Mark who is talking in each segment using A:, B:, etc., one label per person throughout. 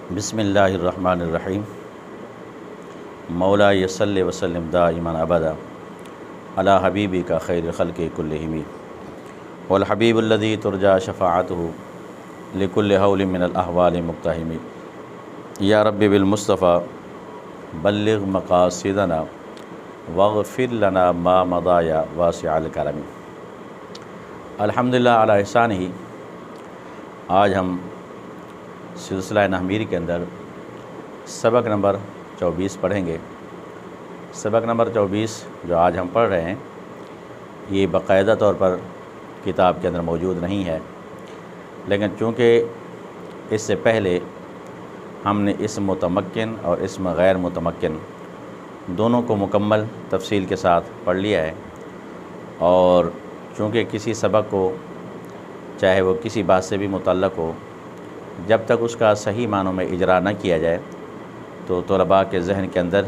A: بسم اللہ الرحمن الرحیم مولا صلی وسلم دائما ابدا علی حبیبی کا خیر الخلق کلہم والحبیب الذی ترجا شفاعتہ لکل حول من الاحوال مقتحم یا رب بالمصطفیٰ بلغ مقاصدنا واغفر لنا ما مضى یا واسع الکرم۔ الحمدللہ علی احسانہ۔ آج ہم سلسلہ نحمیر کے اندر سبق نمبر 24 پڑھیں گے۔ سبق نمبر 24 جو آج ہم پڑھ رہے ہیں یہ باقاعدہ طور پر کتاب کے اندر موجود نہیں ہے، لیکن چونکہ اس سے پہلے ہم نے اسم متمکن اور اسم غیر متمکن دونوں کو مکمل تفصیل کے ساتھ پڑھ لیا ہے، اور چونکہ کسی سبق کو چاہے وہ کسی بات سے بھی متعلق ہو، جب تک اس کا صحیح معنوں میں اجرا نہ کیا جائے تو طلباء کے ذہن کے اندر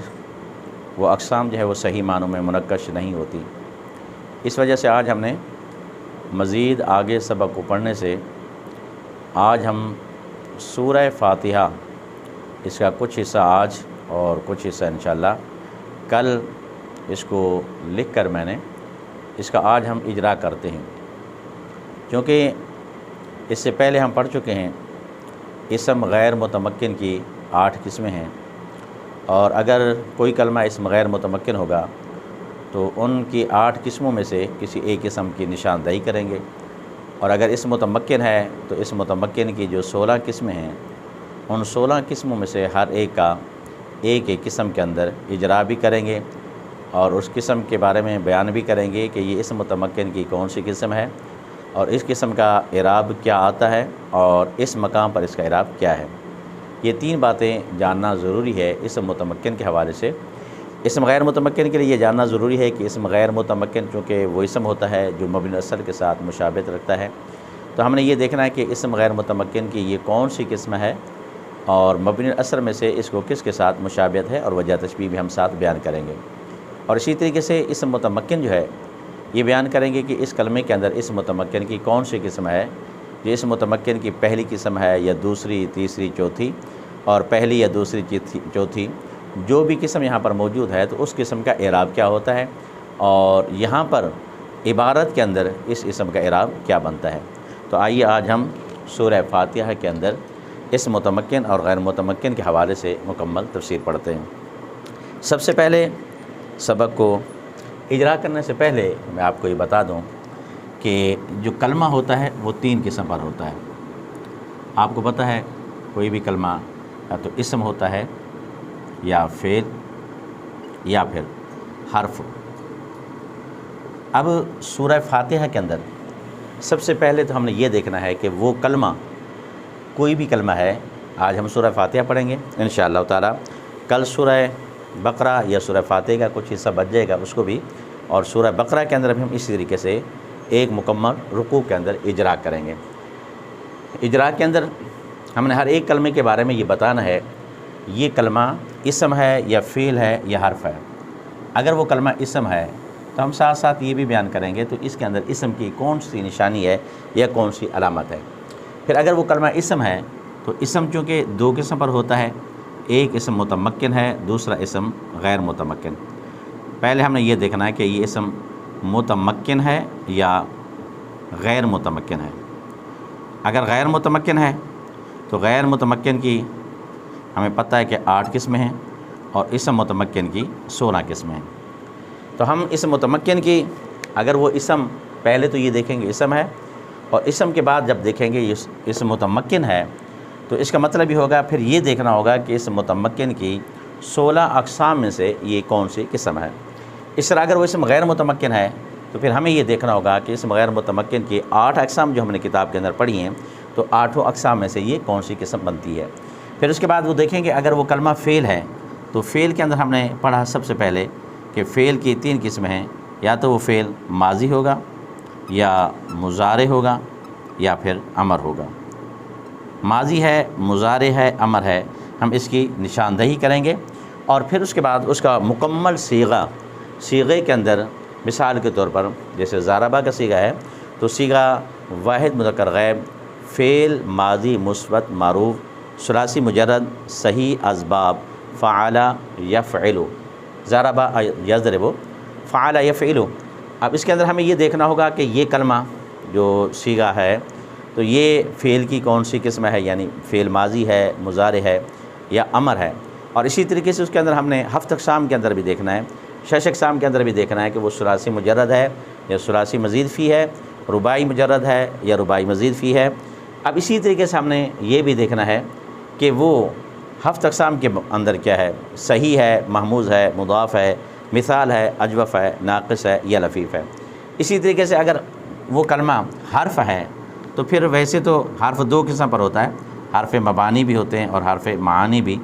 A: وہ اقسام جو ہے وہ صحیح معنوں میں منقش نہیں ہوتی۔ اس وجہ سے آج ہم نے مزید آگے سبق کو پڑھنے سے آج ہم سورہ فاتحہ اس کا کچھ حصہ آج اور کچھ حصہ انشاءاللہ کل اس کو لکھ کر میں نے اس کا آج ہم اجرا کرتے ہیں، کیونکہ اس سے پہلے ہم پڑھ چکے ہیں اسم غیر متمکن کی 8 قسمیں ہیں، اور اگر کوئی کلمہ اسم غیر متمکن ہوگا تو ان کی 8 قسموں میں سے کسی ایک اسم کی نشاندہی کریں گے، اور اگر اسم متمکن ہے تو اس متمکن کی جو 16 قسمیں ہیں ان 16 قسموں میں سے ہر ایک کا ایک ایک قسم کے اندر اجرا بھی کریں گے، اور اس قسم کے بارے میں بیان بھی کریں گے کہ یہ اسم متمکن کی کون سی قسم ہے اور اس قسم کا اعراب کیا آتا ہے اور اس مقام پر اس کا اعراب کیا ہے۔ یہ 3 باتیں جاننا ضروری ہے اسم متمکن کے حوالے سے۔ اسم غیر متمکن کے لیے یہ جاننا ضروری ہے کہ اسم غیر متمکن چونکہ وہ اسم ہوتا ہے جو مبنی الاصل کے ساتھ مشابہت رکھتا ہے، تو ہم نے یہ دیکھنا ہے کہ اسم غیر متمکن کی یہ کون سی قسم ہے اور مبنی الاصل میں سے اس کو کس کے ساتھ مشابہت ہے، اور وجہ تشبیہ بھی ہم ساتھ بیان کریں گے۔ اور اسی طریقے سے اسم متمکن جو ہے یہ بیان کریں گے کہ اس کلمے کے اندر اسم متمکن کی کون سی قسم ہے، جو اسم متمکن کی پہلی قسم ہے یا دوسری، تیسری، چوتھی، اور پہلی یا دوسری، چوتھی جو بھی قسم یہاں پر موجود ہے تو اس قسم کا اعراب کیا ہوتا ہے، اور یہاں پر عبارت کے اندر اس اسم کا اعراب کیا بنتا ہے۔ تو آئیے آج ہم سورہ فاتحہ کے اندر اسم متمکن اور غیر متمکن کے حوالے سے مکمل تفسیر پڑھتے ہیں۔ سب سے پہلے سبق کو اجرا کرنے سے پہلے میں آپ کو یہ بتا دوں کہ جو کلمہ ہوتا ہے وہ 3 قسم پر ہوتا ہے۔ آپ کو پتہ ہے کوئی بھی کلمہ یا تو اسم ہوتا ہے یا فعل یا پھر حرف۔ اب سورہ فاتحہ کے اندر سب سے پہلے تو ہم نے یہ دیکھنا ہے کہ وہ کلمہ کوئی بھی کلمہ ہے۔ آج ہم سورہ فاتحہ پڑھیں گے انشاءاللہ تعالی، کل سورہ بقرہ یا سورہ فاتحہ کا کچھ حصہ بچ جائے گا اس کو بھی، اور سورہ بقرہ کے اندر بھی ہم اسی طریقے سے ایک مکمل رکوع کے اندر اجرا کریں گے۔ اجرا کے اندر ہم نے ہر ایک کلمے کے بارے میں یہ بتانا ہے یہ کلمہ اسم ہے یا فعل ہے یا حرف ہے۔ اگر وہ کلمہ اسم ہے تو ہم ساتھ ساتھ یہ بھی بیان کریں گے تو اس کے اندر اسم کی کون سی نشانی ہے یا کون سی علامت ہے۔ پھر اگر وہ کلمہ اسم ہے تو اسم چونکہ 2 قسم پر ہوتا ہے، ایک اسم متمکن ہے، دوسرا اسم غیر متمکن۔ پہلے ہم نے یہ دیکھنا ہے کہ یہ اسم متمکن ہے یا غیر متمکن ہے۔ اگر غیر متمکن ہے تو غیر متمکن کی ہمیں پتہ ہے کہ 8 قسمیں ہیں اور اسم متمکن کی 16 قسمیں ہیں۔ تو ہم اسم متمکن کی اگر وہ اسم پہلے تو یہ دیکھیں گے اسم ہے، اور اسم کے بعد جب دیکھیں گے اسم متمکن ہے تو اس کا مطلب یہ ہوگا پھر یہ دیکھنا ہوگا کہ اس متمکن کی 16 اقسام میں سے یہ کون سی قسم ہے۔ اس طرح اگر وہ اسم غیر متمکن ہے تو پھر ہمیں یہ دیکھنا ہوگا کہ اسم غیر متمکن کی 8 اقسام جو ہم نے کتاب کے اندر پڑھی ہیں تو 8 اقسام میں سے یہ کون سی قسم بنتی ہے۔ پھر اس کے بعد وہ دیکھیں گے اگر وہ کلمہ فعل ہے تو فعل کے اندر ہم نے پڑھا سب سے پہلے کہ فعل کی 3 قسمیں ہیں، یا تو وہ فعل ماضی ہوگا یا مضارع ہوگا یا پھر امر ہوگا۔ ماضی ہے، مضارع ہے، امر ہے، ہم اس کی نشاندہی کریں گے، اور پھر اس کے بعد اس کا مکمل صیغے کے اندر مثال کے طور پر جیسے ضربہ کا صیغہ ہے تو صیغہ واحد مذکر غائب فعل ماضی مثبت معروف ثلاثی مجرد صحیح اسباب فعل یفعل، ضرب یضرب فعل یفعل۔ اب اس کے اندر ہمیں یہ دیکھنا ہوگا کہ یہ کلمہ جو صیغہ ہے تو یہ فعل کی کون سی قسم ہے، یعنی فعل ماضی ہے، مضارع ہے یا امر ہے۔ اور اسی طریقے سے اس کے اندر ہم نے ہفت اقسام کے اندر بھی دیکھنا ہے، شش اقسام کے اندر بھی دیکھنا ہے کہ وہ ثلاثی مجرد ہے یا ثلاثی مزید فی ہے، رباعی مجرد ہے یا رباعی مزید فی ہے۔ اب اسی طریقے سے ہم نے یہ بھی دیکھنا ہے کہ وہ ہفت اقسام کے اندر کیا ہے، صحیح ہے، محموز ہے، مضاف ہے، مثال ہے، اجوف ہے، ناقص ہے یا لفیف ہے۔ اسی طریقے سے اگر وہ کلمہ حرف ہے تو پھر ویسے تو حرف دو قسم پر ہوتا ہے، حرف مبانی بھی ہوتے ہیں اور حرف معانی بھی۔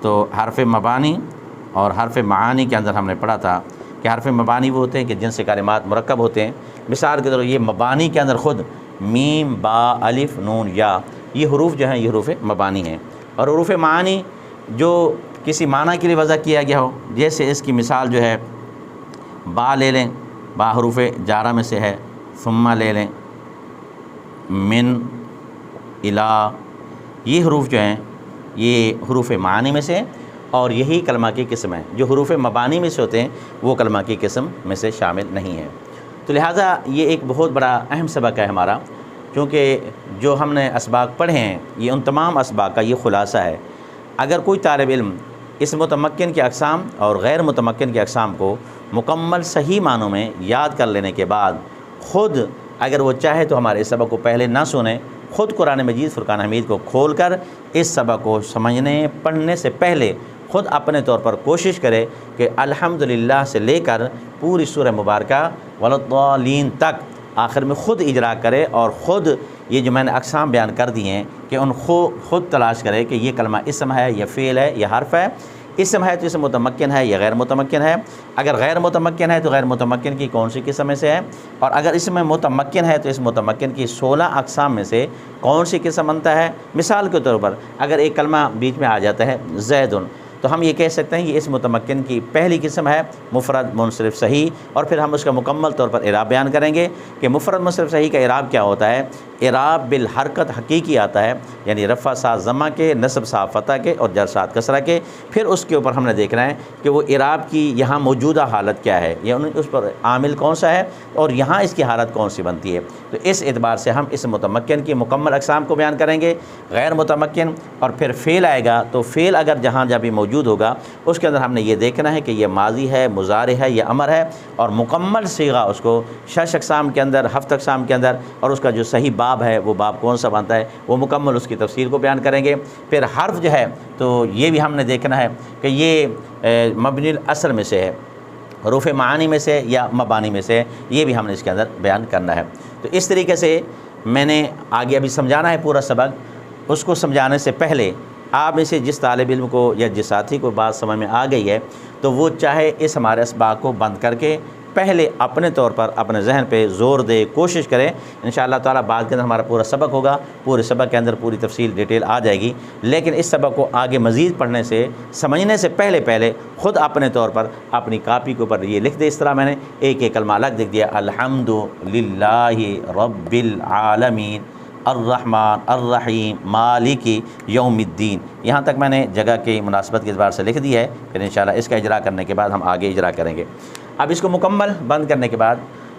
A: تو حرف مبانی اور حرف معانی کے اندر ہم نے پڑھا تھا کہ حرف مبانی وہ ہوتے ہیں کہ جن سے کلمات مرکب ہوتے ہیں۔ مثال کے طور یہ مبانی کے اندر خود میم، با، الف، نون، یا، یہ حروف جو ہیں یہ حروف مبانی ہیں۔ اور حروف معانی جو کسی معنی کے لیے وضع کیا گیا ہو، جیسے اس کی مثال جو ہے با لے لیں، با حروف جارہ میں سے ہے، ثم لے لیں، من، الا، یہ حروف جو ہیں یہ حروف معانی میں سے، اور یہی کلمہ کی قسم ہے۔ جو حروف مبانی میں سے ہوتے ہیں وہ کلمہ کی قسم میں سے شامل نہیں ہے۔ تو لہٰذا یہ ایک بہت بڑا اہم سبق ہے ہمارا، کیونکہ جو ہم نے اسباق پڑھے ہیں یہ ان تمام اسباق کا یہ خلاصہ ہے۔ اگر کوئی طالب علم اس متمکن کے اقسام اور غیر متمکن کے اقسام کو مکمل صحیح معنوں میں یاد کر لینے کے بعد خود اگر وہ چاہے تو ہمارے اس سبق کو پہلے نہ سنیں، خود قرآن مجید فرقان حمید کو کھول کر اس سبق کو سمجھنے پڑھنے سے پہلے خود اپنے طور پر کوشش کرے کہ الحمدللہ سے لے کر پوری سورہ مبارکہ والضالین تک آخر میں خود اجرا کرے، اور خود یہ جو میں نے اقسام بیان کر دیے ہیں کہ ان خود تلاش کرے کہ یہ کلمہ اسم ہے یا فعل ہے یا حرف ہے۔ اسم ہے تو اسم متمکن ہے یا غیر متمکن ہے، اگر غیر متمکن ہے تو غیر متمکن کی کون سی قسم میں سے ہے، اور اگر اسم متمکن ہے تو اس متمکن کی 16 اقسام میں سے کون سی قسم بنتا ہے۔ مثال کے طور پر اگر ایک کلمہ بیچ میں آ جاتا ہے زیدن، تو ہم یہ کہہ سکتے ہیں کہ اس متمکن کی پہلی قسم ہے مفرد منصرف صحیح، اور پھر ہم اس کا مکمل طور پر اعراب بیان کریں گے کہ مفرد منصرف صحیح کا اعراب کیا ہوتا ہے۔ اعراب بالحرکت حقیقی آتا ہے، یعنی رفع ساتھ ضمہ کے، نصب ساتھ فتح کے اور جر ساتھ کسرہ کے۔ پھر اس کے اوپر ہم نے دیکھنا ہے کہ وہ اعراب کی یہاں موجودہ حالت کیا ہے، یعنی اس پر عامل کون سا ہے اور یہاں اس کی حالت کون سی بنتی ہے۔ تو اس اعتبار سے ہم اس متمکن کی مکمل اقسام کو بیان کریں گے۔ غیر متمکن اور پھر فعل آئے گا، تو فعل اگر جہاں بھی موجود ہوگا اس کے اندر ہم نے یہ دیکھنا ہے کہ یہ ماضی ہے، مضارع ہے یا امر ہے، اور مکمل صیغہ اس کو شش اقسام کے اندر، ہفت اقسام کے اندر، اور اس کا جو صحیح باب ہے وہ باب کون سا بنتا ہے وہ مکمل اس کی تفصیل کو بیان کریں گے۔ پھر حرف جو ہے تو یہ بھی ہم نے دیکھنا ہے کہ یہ مبنی الاصل میں سے ہے، حروف معانی میں سے یا مبانی میں سے، یہ بھی ہم نے اس کے اندر بیان کرنا ہے۔ تو اس طریقے سے میں نے آگے ابھی سمجھانا ہے پورا سبق، اس کو سمجھانے سے پہلے آپ میں سے جس طالب علم کو یا جس ساتھی کو بات سمجھ میں آ گئی ہے تو وہ چاہے اس ہمارے اسباق کو بند کر کے پہلے اپنے طور پر اپنے ذہن پہ زور دے، کوشش کرے۔ انشاءاللہ تعالیٰ بعد کے اندر ہمارا پورا سبق ہوگا، پورے سبق کے اندر پوری تفصیل ڈیٹیل آ جائے گی، لیکن اس سبق کو آگے مزید پڑھنے سے، سمجھنے سے پہلے خود اپنے طور پر اپنی کاپی کے اوپر یہ لکھ دے۔ اس طرح میں نے ایک ایک کلمہ الگ لکھ دیا، الحمدللہ رب العالمین الرحمن الرحیم مالک یوم الدین، یہاں تک میں نے جگہ کی مناسبت کے اعتبار سے لکھ دی ہے۔ پھر انشاءاللہ اس کا اجرا کرنے کے بعد ہم آگے اجرا کریں گے۔ اب اس کو مکمل بند کرنے کے بعد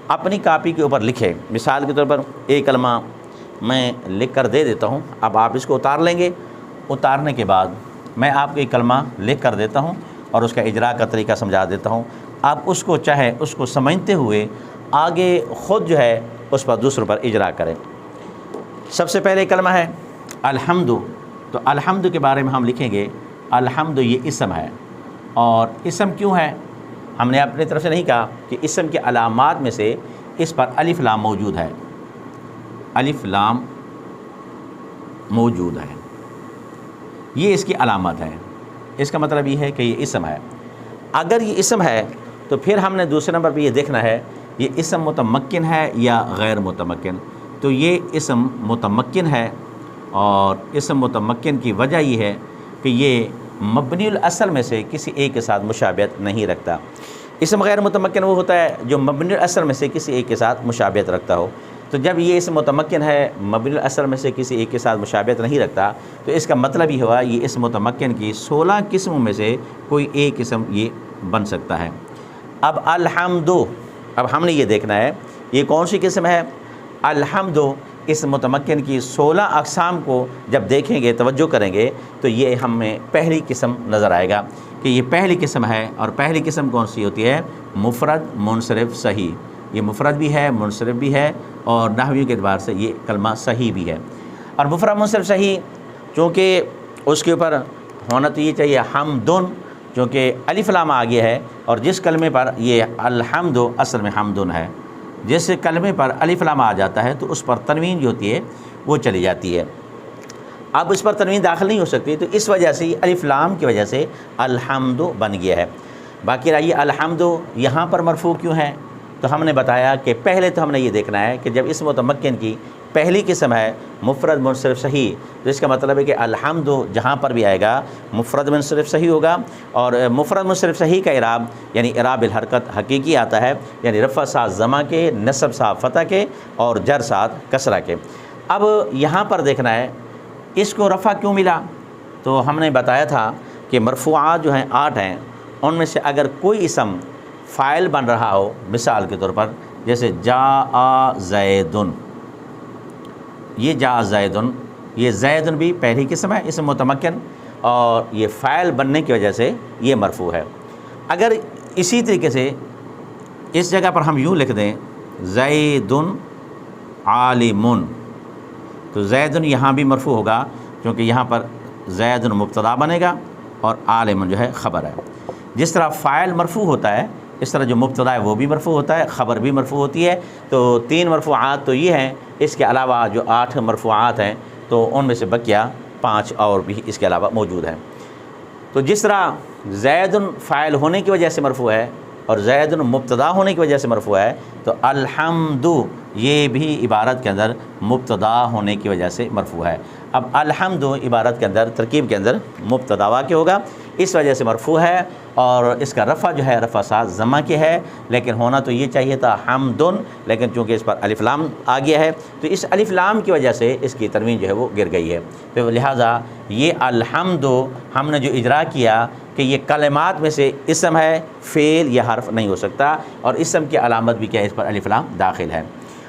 A: اپنی کاپی کے اوپر لکھیں۔ مثال کے طور پر ایک کلمہ میں لکھ کر دے دیتا ہوں، اب آپ اس کو اتار لیں گے۔ اتارنے کے بعد میں آپ کو ایک کلمہ لکھ کر دیتا ہوں اور اس کا اجرا کا طریقہ سمجھا دیتا ہوں، آپ اس کو چاہے اس کو سمجھتے ہوئے آگے خود جو ہے اس پر دوسروں پر اجرا کریں۔ سب سے پہلے کلمہ ہے الحمد، تو الحمد کے بارے میں ہم لکھیں گے الحمد یہ اسم ہے، اور اسم کیوں ہے ہم نے اپنی طرف سے نہیں کہا کہ اسم کے علامات میں سے اس پر الف لام موجود ہے، الف لام موجود ہے، یہ اس کی علامت ہے۔ اس کا مطلب یہ ہے کہ یہ اسم ہے۔ اگر یہ اسم ہے تو پھر ہم نے دوسرے نمبر پہ یہ دیکھنا ہے یہ اسم متمکن ہے یا غیر متمکن۔ تو یہ اسم متمکن ہے، اور اسم متمکن کی وجہ یہ ہے کہ یہ مبنی الاصل میں سے کسی ایک کے ساتھ مشابہت نہیں رکھتا۔ اسم غیر متمکن وہ ہوتا ہے جو مبنی الاصل میں سے کسی ایک کے ساتھ مشابہت رکھتا ہو۔ تو جب یہ اسم متمکن ہے مبنی الاصل میں سے کسی ایک کے ساتھ مشابہت نہیں رکھتا تو اس کا مطلب یہ ہوا یہ اسم متمکن کی 16 قسموں میں سے کوئی ایک قسم یہ بن سکتا ہے۔ اب الحمد، اب ہم نے یہ دیکھنا ہے یہ کون سی قسم ہے۔ الحمد اس متمکن کی 16 اقسام کو جب دیکھیں گے، توجہ کریں گے، تو یہ ہمیں پہلی قسم نظر آئے گا کہ یہ پہلی قسم ہے۔ اور پہلی قسم کون سی ہوتی ہے؟ مفرد منصرف صحیح۔ یہ مفرد بھی ہے، منصرف بھی ہے، اور نحوی کے اعتبار سے یہ کلمہ صحیح بھی ہے۔ اور مفرد منصرف صحیح چونکہ اس کے اوپر ہونا تو یہ چاہیے حمدن، چونکہ الف لام آ گیا ہے، اور جس کلمے پر یہ الحمد اصل میں حمدن ہے، جس کلمے پر الف لام آ جاتا ہے تو اس پر تنوین جو ہوتی ہے وہ چلی جاتی ہے۔ اب اس پر تنوین داخل نہیں ہو سکتی، تو اس وجہ سے الف لام کی وجہ سے الحمد بن گیا ہے۔ باقی رہی الحمد یہاں پر مرفوع کیوں ہے؟ تو ہم نے بتایا کہ پہلے تو ہم نے یہ دیکھنا ہے کہ جب اس متمکن کی پہلی قسم ہے مفرد منصرف صحیح، تو اس کا مطلب ہے کہ الحمد جہاں پر بھی آئے گا مفرد منصرف صحیح ہوگا، اور مفرد منصرف صحیح کا اعراب یعنی اعراب الحرکت حقیقی آتا ہے، یعنی رفع ساتھ ضمہ کے، نصب ساتھ فتح کے، اور جر ساتھ کسرہ کے۔ اب یہاں پر دیکھنا ہے اس کو رفع کیوں ملا، تو ہم نے بتایا تھا کہ مرفوعات جو ہیں 8 ہیں، ان میں سے اگر کوئی اسم فاعل بن رہا ہو، مثال کے طور پر جیسے جاء زیدن، یہ جاء زیدن، یہ زیدن بھی پہلی قسم ہے اسم متمکن، اور یہ فاعل بننے کی وجہ سے یہ مرفوع ہے۔ اگر اسی طریقے سے اس جگہ پر ہم یوں لکھ دیں زیدن عالمن، تو زیدن یہاں بھی مرفوع ہوگا، کیونکہ یہاں پر زیدن مبتدا بنے گا اور عالمن جو ہے خبر ہے۔ جس طرح فاعل مرفوع ہوتا ہے اس طرح جو مبتدا ہے وہ بھی مرفوع ہوتا ہے، خبر بھی مرفوع ہوتی ہے۔ تو 3 مرفوعات تو یہ ہیں، اس کے علاوہ جو 8 مرفوعات ہیں تو ان میں سے بقیہ 5 اور بھی اس کے علاوہ موجود ہیں۔ تو جس طرح زید فاعل ہونے کی وجہ سے مرفوع ہے اور زید مبتدا ہونے کی وجہ سے مرفوع ہے، تو الحمد یہ بھی عبارت کے اندر مبتدا ہونے کی وجہ سے مرفوع ہے۔ اب الحمد عبارت کے اندر ترکیب کے اندر مبتدا واقع ہوگا، اس وجہ سے مرفوع ہے، اور اس کا رفع جو ہے رفع ساتھ ضمہ کے ہے، لیکن ہونا تو یہ چاہیے تھا حمدن، لیکن چونکہ اس پر الف لام آ گیا ہے تو اس الف لام کی وجہ سے اس کی تنوین جو ہے وہ گر گئی ہے۔ تو لہٰذا یہ الحمد ہم نے جو اجرا کیا کہ یہ کلمات میں سے اسم ہے، فعل یا حرف نہیں ہو سکتا، اور اسم کی علامت بھی کیا ہے، اس پر الف لام داخل ہے۔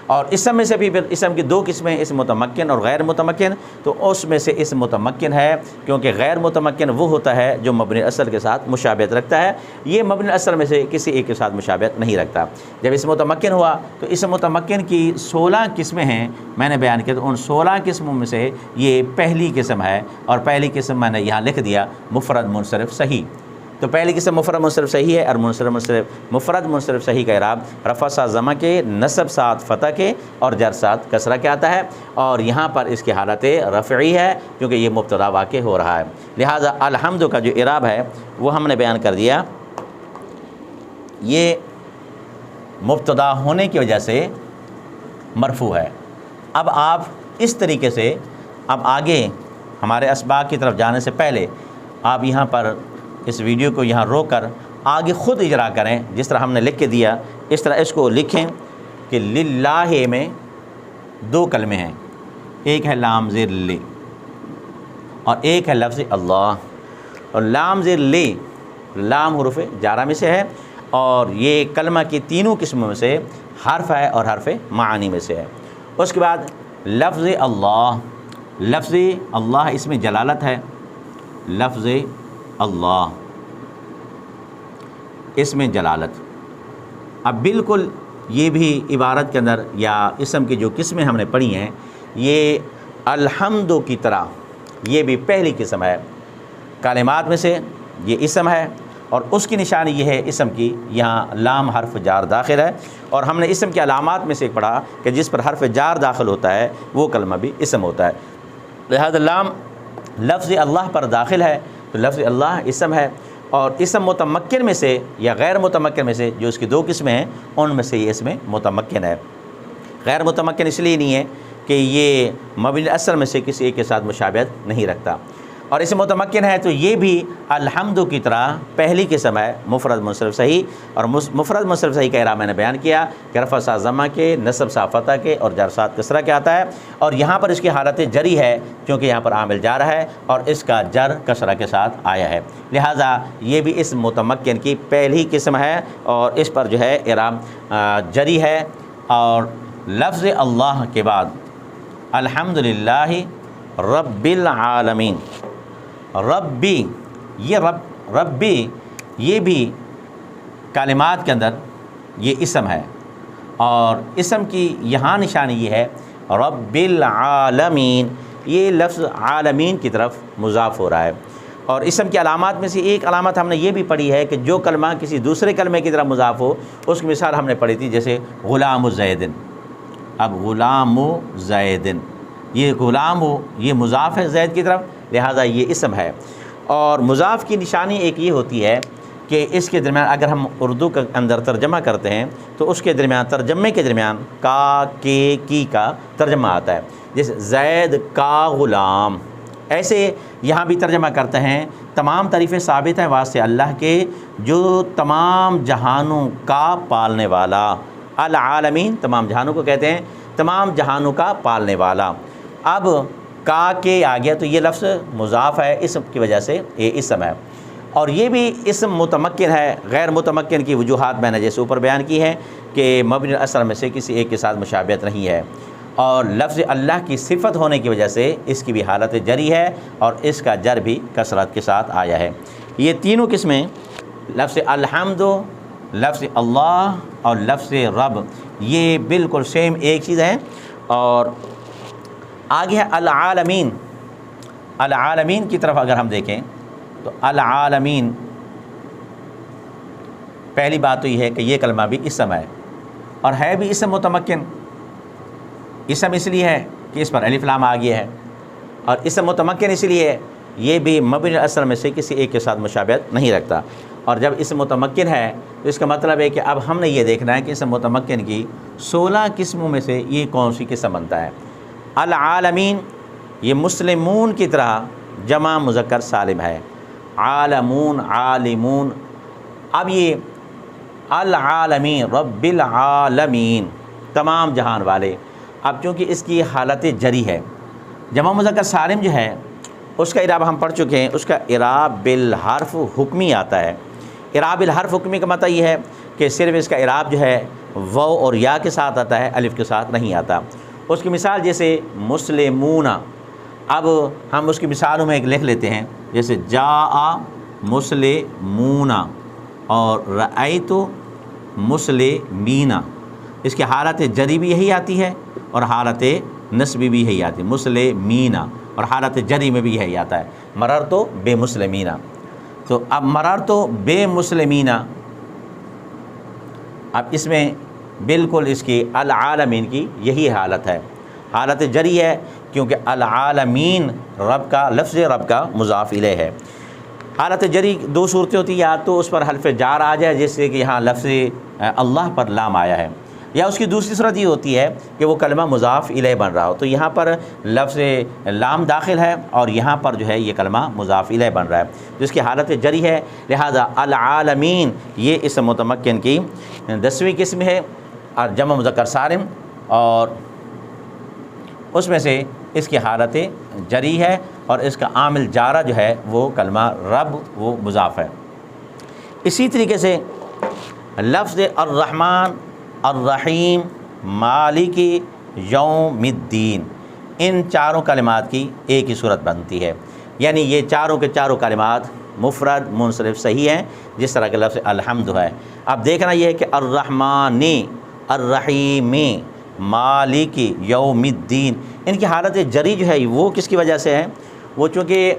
A: اور اسم میں سے بھی پھر اسم کی 2 قسمیں، اسم متمکن اور غیر متمکن، تو اس میں سے اسم متمکن ہے، کیونکہ غیر متمکن وہ ہوتا ہے جو مبنی اصل کے ساتھ مشابہت رکھتا ہے، یہ مبنی اصل میں سے کسی ایک کے ساتھ مشابہت نہیں رکھتا۔ جب اسم متمکن ہوا تو اسم متمکن کی 16 قسمیں ہیں، میں نے بیان کیا، تو ان 16 قسموں میں سے یہ پہلی قسم ہے، اور پہلی قسم میں نے یہاں لکھ دیا مفرد منصرف صحیح۔ تو پہلی قسم مفرد منصرف صحیح ہے، اور مفرد منصرف صحیح کا اعراب رفع ساتھ ضمہ کے، نصب ساتھ فتح کے، اور جر ساتھ کسرہ کے آتا ہے، اور یہاں پر اس کی حالت رفعی ہے کیونکہ یہ مبتدا واقع ہو رہا ہے۔ لہٰذا الحمد کا جو اعراب ہے وہ ہم نے بیان کر دیا، یہ مبتدا ہونے کی وجہ سے مرفوع ہے۔ اب آپ اس طریقے سے اب آگے ہمارے اسباق کی طرف جانے سے پہلے آپ یہاں پر اس ویڈیو کو یہاں روک کر آگے خود اجرا کریں، جس طرح ہم نے لکھ کے دیا اس طرح اس کو لکھیں کہ للہ میں 2 کلمے ہیں، ایک ہے لام زیر لی اور ایک ہے لفظ اللہ، اور لام زیر لی لام حروف جارہ میں سے ہے، اور یہ کلمہ کی 3 قسموں میں سے حرف ہے اور حرف معانی میں سے ہے۔ اس کے بعد لفظ اللہ، لفظ اللہ اس میں جلالت ہے، لفظ اللہ اس میں جلالت۔ اب بالکل یہ بھی عبارت کے اندر یا اسم کی جو قسمیں ہم نے پڑھی ہیں، یہ الحمد کی طرح یہ بھی پہلی قسم ہے، کلمات میں سے یہ اسم ہے، اور اس کی نشانی یہ ہے اسم کی یہاں لام حرف جار داخل ہے، اور ہم نے اسم کی علامات میں سے ایک پڑھا کہ جس پر حرف جار داخل ہوتا ہے وہ کلمہ بھی اسم ہوتا ہے۔ لہذا لام لفظ اللہ پر داخل ہے تو لفظ اللہ اسم ہے، اور اسم متمکن میں سے یا غیر متمکن میں سے جو اس کی 2 قسمیں ہیں ان میں سے یہ اسم متمکن ہے۔ غیر متمکن اس لیے نہیں ہے کہ یہ مبنی اصل میں سے کسی ایک کے ساتھ مشابہت نہیں رکھتا۔ اور اسم متمکن ہے تو یہ بھی الحمد کی طرح پہلی قسم ہے مفرد منصرف صحیح، اور مفرد منصرف صحیح کا اعراب میں نے بیان کیا کہ رفع ساتھ ضمہ کے، نصب ساتھ فتح کے اور جر ساتھ کسرہ کے آتا ہے، اور یہاں پر اس کی حالت جری ہے کیونکہ یہاں پر عامل جار ہے اور اس کا جر کسرہ کے ساتھ آیا ہے، لہٰذا یہ بھی اسم متمکن کی پہلی قسم ہے اور اس پر جو ہے اعراب جری ہے۔ اور لفظ اللہ کے بعد الحمدللہ رب العالمین، ربی، یہ ربی یہ بھی کلمات کے اندر یہ اسم ہے، اور اسم کی یہاں نشانی یہ ہے رب العالمین، یہ لفظ عالمین کی طرف مضاف ہو رہا ہے۔ اور اسم کی علامات میں سے ایک علامت ہم نے یہ بھی پڑھی ہے کہ جو کلمہ کسی دوسرے کلمے کی طرف مضاف ہو، اس کی مثال ہم نے پڑھی تھی، جیسے غلام زیدن۔ اب غلام زیدن، یہ غلام یہ مضاف ہے زید کی طرف، لہٰذا یہ اسم ہے۔ اور مضاف کی نشانی ایک یہ ہوتی ہے کہ اس کے درمیان اگر ہم اردو کے اندر ترجمہ کرتے ہیں تو اس کے درمیان، ترجمے کے درمیان کا، کے، کی کا ترجمہ آتا ہے، جیسے زید کا غلام، ایسے یہاں بھی ترجمہ کرتے ہیں۔ تمام تعریفیں ثابت ہیں واسطے اللہ کے جو تمام جہانوں کا پالنے والا، العالمین تمام جہانوں کو کہتے ہیں، تمام جہانوں کا پالنے والا۔ اب کا کے آ گیا تو یہ لفظ مضاف ہے، اسم کی وجہ سے یہ اسم ہے، اور یہ بھی اسم متمکن ہے۔ غیر متمکن کی وجوہات میں نے جیسے اوپر بیان کی ہے کہ مبنی الاصل میں سے کسی ایک کے ساتھ مشابہت نہیں ہے، اور لفظ اللہ کی صفت ہونے کی وجہ سے اس کی بھی حالت جری ہے اور اس کا جر بھی کثرت کے ساتھ آیا ہے۔ یہ تینوں قسمیں لفظ الحمد، لفظ اللہ اور لفظ رب، یہ بالکل سیم ایک چیز ہے۔ اور آگے ہے العالمین۔ العالمین کی طرف اگر ہم دیکھیں تو العالمین، پہلی بات تو یہ ہے کہ یہ کلمہ بھی اسم ہے اور ہے بھی اسم متمکن۔ اسم اس لیے ہے کہ اس پر الف لام آ گیا ہے، اور اسم متمکن اس لیے یہ بھی مبنی الاصل میں سے کسی ایک کے ساتھ مشابہت نہیں رکھتا۔ اور جب اسم متمکن ہے تو اس کا مطلب ہے کہ اب ہم نے یہ دیکھنا ہے کہ اسم متمکن کی 16 قسموں میں سے یہ کون سی قسم بنتا ہے۔ العالمین یہ مسلمون کی طرح جمع مذکر سالم ہے، عالمون، عالمون۔ اب یہ العالمین، رب العالمین، تمام جہان والے۔ اب چونکہ اس کی حالت جری ہے، جمع مذکر سالم جو ہے اس کا اعراب ہم پڑھ چکے ہیں، اس کا اعراب بالحرف حکمی آتا ہے۔ اعراب بالحرف حکمی کا مطلب یہ ہے کہ صرف اس کا اعراب جو ہے واو اور یا کے ساتھ آتا ہے، الف کے ساتھ نہیں آتا۔ اس کی مثال جیسے مسلمون، اب ہم اس کی مثالوں میں ایک لکھ لیتے ہیں، جیسے جاء مسلمون اور رأیت مسلمین، اس کی حالت جری بھی یہی آتی ہے اور حالت نصبی بھی یہی آتی ہے، مسلمین، اور حالت جری میں بھی یہی آتا ہے، مررت بے مسلمین۔ تو اب مررت بے مسلمین، اب اس میں بالکل اس کی العالمین کی یہی حالت ہے، حالت جری ہے کیونکہ العالمین رب کا، لفظ رب کا مضاف الیہ ہے۔ حالت جری دو صورتیں ہوتی ہیں، یا تو اس پر حرف جار آ جائے جیسے کہ یہاں لفظ اللہ پر لام آیا ہے، یا اس کی دوسری صورت یہ ہوتی ہے کہ وہ کلمہ مضاف الیہ بن رہا ہو، تو یہاں پر لفظ لام داخل ہے اور یہاں پر جو ہے یہ کلمہ مضاف الیہ بن رہا ہے، جس کی حالت جری ہے، لہذا العالمین یہ اسم متمکن کی 10ویں قسم ہے، اور جمع مذکر سالم، اور اس میں سے اس کی حالت جری ہے اور اس کا عامل جارہ جو ہے وہ کلمہ رب، وہ مضاف ہے۔ اسی طریقے سے لفظ الرحمن، الرحیم، مالک یوم الدین، ان چاروں کلمات کی ایک ہی صورت بنتی ہے، یعنی یہ چاروں کے چاروں کلمات مفرد منصرف صحیح ہیں، جس طرح کہ لفظ الحمد ہے۔ اب دیکھنا یہ ہے کہ الرحمن، الرحیم، مالک یوم الدین، ان کی حالت جری جو ہے وہ کس کی وجہ سے ہے؟ وہ چونکہ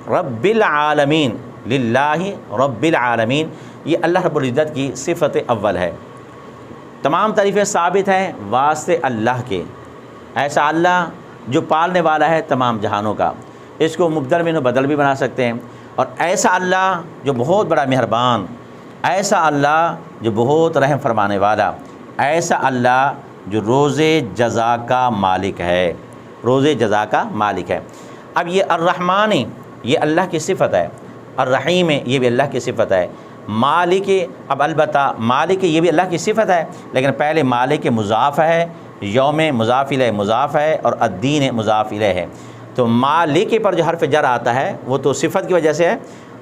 A: رب العالمین، للہ رب العالمین، یہ اللہ رب العزت کی صفت اول ہے، تمام تعریفیں ثابت ہیں واسطے اللہ کے، ایسا اللہ جو پالنے والا ہے تمام جہانوں کا، اس کو مبدل منہ بدل بھی بنا سکتے ہیں، اور ایسا اللہ جو بہت بڑا مہربان، ایسا اللہ جو بہت رحم فرمانے والا، ایسا اللہ جو روز جزا کا مالک ہے، روز جزا کا مالک ہے۔ اب یہ الرحمن، یہ اللہ کی صفت ہے، الرحیم یہ بھی اللہ کی صفت ہے، مالک اب البتہ مالک یہ بھی اللہ کی صفت ہے، لیکن پہلے مالک مضاف ہے، یوم مضاف الیہ مضاف ہے، اور الدین مضاف الیہ ہے۔ تو مالک پر جو حرف جر آتا ہے وہ تو صفت کی وجہ سے ہے،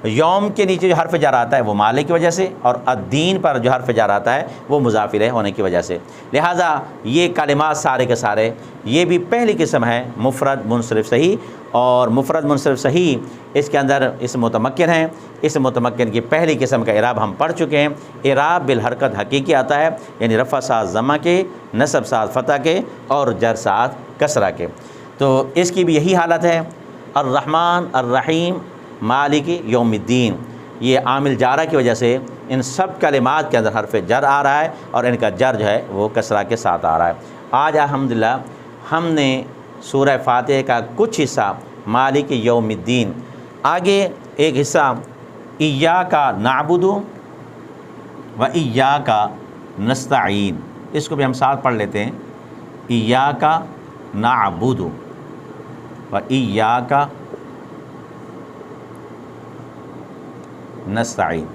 A: یوم کے نیچے جو حرف جر آتا ہے وہ مالک کی وجہ سے، اور الدین پر جو حرف جر آتا ہے وہ مضاف الیہ ہونے کی وجہ سے۔ لہٰذا یہ کلمات سارے کے سارے یہ بھی پہلی قسم ہے مفرد منصرف صحیح، اور مفرد منصرف صحیح اس کے اندر اسم متمکن ہے۔ اس متمکن کی پہلی قسم کا اعراب ہم پڑھ چکے ہیں، اعراب بالحرکت حقیقی آتا ہے، یعنی رفع ساتھ ضمہ کے، نصب ساتھ فتح کے، اور جر ساتھ کسرہ کے۔ تو اس کی بھی یہی حالت ہے، الرحمن الرحیم مالک یوم الدین، یہ عامل جارہ کی وجہ سے ان سب کلمات کے اندر حرف جر آ رہا ہے، اور ان کا جر جو ہے وہ کسرہ کے ساتھ آ رہا ہے۔ آج الحمدللہ ہم نے سورہ فاتحہ کا کچھ حصہ مالک یوم الدین، آگے ایک حصہ ایاک نعبد و ایاک نستعین، اس کو بھی ہم ساتھ پڑھ لیتے ہیں، ایاک نعبد و ایاک نستعین۔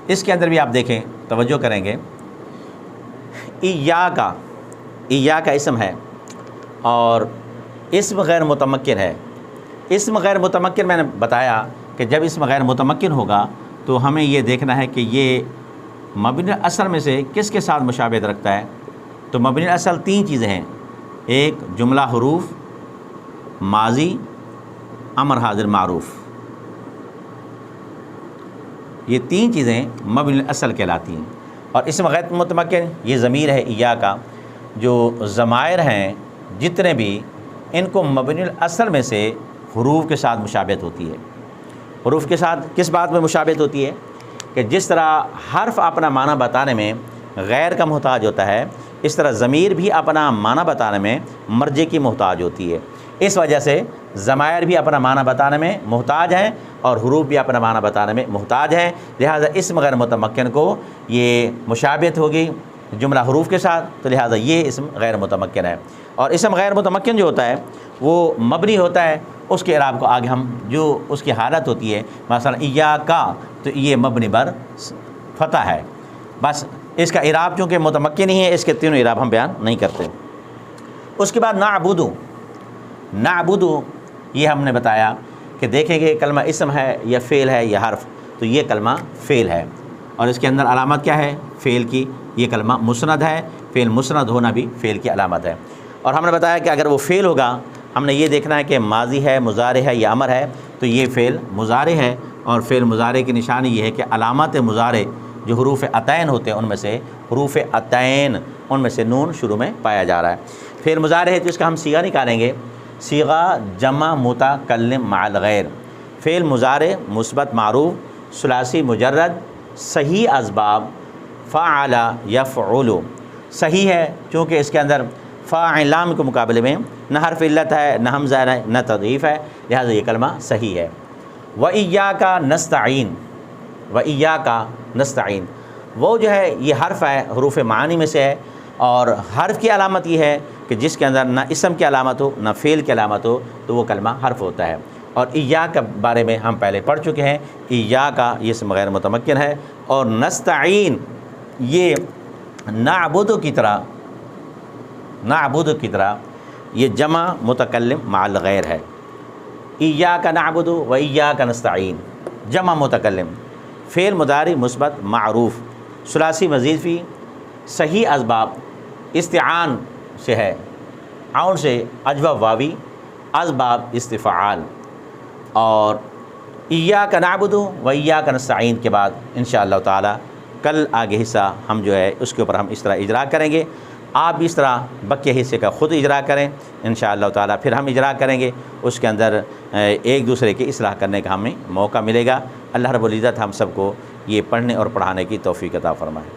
A: اس کے اندر بھی آپ دیکھیں، توجہ کریں گے، ایاک اسم ہے اور اسم غیر متمکن ہے۔ اسم غیر متمکن میں نے بتایا کہ جب اسم غیر متمکن ہوگا تو ہمیں یہ دیکھنا ہے کہ یہ مبنی الاصل میں سے کس کے ساتھ مشابہت رکھتا ہے۔ تو مبنی الاصل تین چیزیں ہیں، ایک جملہ حروف، ماضی، امر حاضر معروف، یہ تین چیزیں مبنی الاصل کہلاتی ہیں۔ اور اسم غیر متمکن یہ ضمیر ہے ایاک، جو ضمائر ہیں جتنے بھی ان کو مبنی الاصل میں سے حروف کے ساتھ مشابہت ہوتی ہے۔ حروف کے ساتھ کس بات میں مشابہت ہوتی ہے کہ جس طرح حرف اپنا معنی بتانے میں غیر کا محتاج ہوتا ہے، اس طرح ضمیر بھی اپنا معنی بتانے میں مرجع کی محتاج ہوتی ہے۔ اس وجہ سے ضمائر بھی اپنا معنی بتانے میں محتاج ہیں اور حروف بھی اپنا معنی بتانے میں محتاج ہیں، لہٰذا اسم غیر متمکن کو یہ مشابہت ہوگی جملہ حروف کے ساتھ، تو لہٰذا یہ اسم غیر متمکن ہے۔ اور اسم غیر متمکن جو ہوتا ہے وہ مبنی ہوتا ہے، اس کے اعراب کو آگے ہم جو اس کی حالت ہوتی ہے، مثلا ایاک تو یہ مبنی بر فتح ہے، بس اس کا اعراب چونکہ متمکن ہی ہے، اس کے تینوں اعراب ہم بیان نہیں کرتے۔ اس کے بعد نعبد یہ ہم نے بتایا کہ دیکھیں گے کلمہ اسم ہے یا فعل ہے یا حرف، تو یہ کلمہ فعل ہے، اور اس کے اندر علامت کیا ہے فعل کی، یہ کلمہ مسند ہے، فعل مسند ہونا بھی فعل کی علامت ہے۔ اور ہم نے بتایا کہ اگر وہ فعل ہوگا ہم نے یہ دیکھنا ہے کہ ماضی ہے، مضارع ہے یا امر ہے، تو یہ فعل مضارع ہے، اور فعل مضارع کی نشانی یہ ہے کہ علامات مضارع جو حروف عطین ہوتے ہیں ان میں سے حروف عطین ان میں سے نون شروع میں پایا جا رہا ہے۔ فعل مضارع ہے تو اس کا ہم صیغہ نکالیں گے، صیغہ جمع متکلم مع الغیر، فعل مضارع مثبت معروف ثلاثی مجرد صحیح اسباب فعل یفعل، صحیح ہے چونکہ اس کے اندر فاعلام کے مقابلے میں نہ حرف علت ہے، نہ حمزہ ہے، نہ تضعیف ہے، لہٰذا یہ کلمہ صحیح ہے۔ وَإِيَّاكَ نَسْتَعِينُ، وَإِيَّاكَ نَسْتَعِينُ، وہ جو ہے یہ حرف ہے حروف معانی میں سے ہے، اور حرف کی علامت یہ ہے کہ جس کے اندر نہ اسم کی علامت ہو نہ فعل کی علامت ہو تو وہ کلمہ حرف ہوتا ہے۔ اور ایاک کے بارے میں ہم پہلے پڑھ چکے ہیں، ایاک یہ اسم غیر متمکن ہے، اور نستعین یہ نعبد کی طرح یہ جمع متکلم مع الغیر ہے۔ ایاک نعبد و ایاک نستعین جمع متکلم، فعل مضارع مثبت معروف ثلاثی مزید فی صحیح اسباب، استعان سے ہے، عون سے اجوب واوی، اسباب استفعال، اور ایاک نعبد و ایاک نستعین کے بعد انشاءاللہ تعالی کل آگے حصہ ہم جو ہے اس کے اوپر ہم اس طرح اجرا کریں گے۔ آپ بھی اس طرح بقیہ حصے کا خود اجرا کریں انشاءاللہ تعالی، پھر ہم اجرا کریں گے، اس کے اندر ایک دوسرے کی اصلاح کرنے کا ہمیں موقع ملے گا۔ اللہ رب العزت ہم سب کو یہ پڑھنے اور پڑھانے کی توفیق عطا فرمائے۔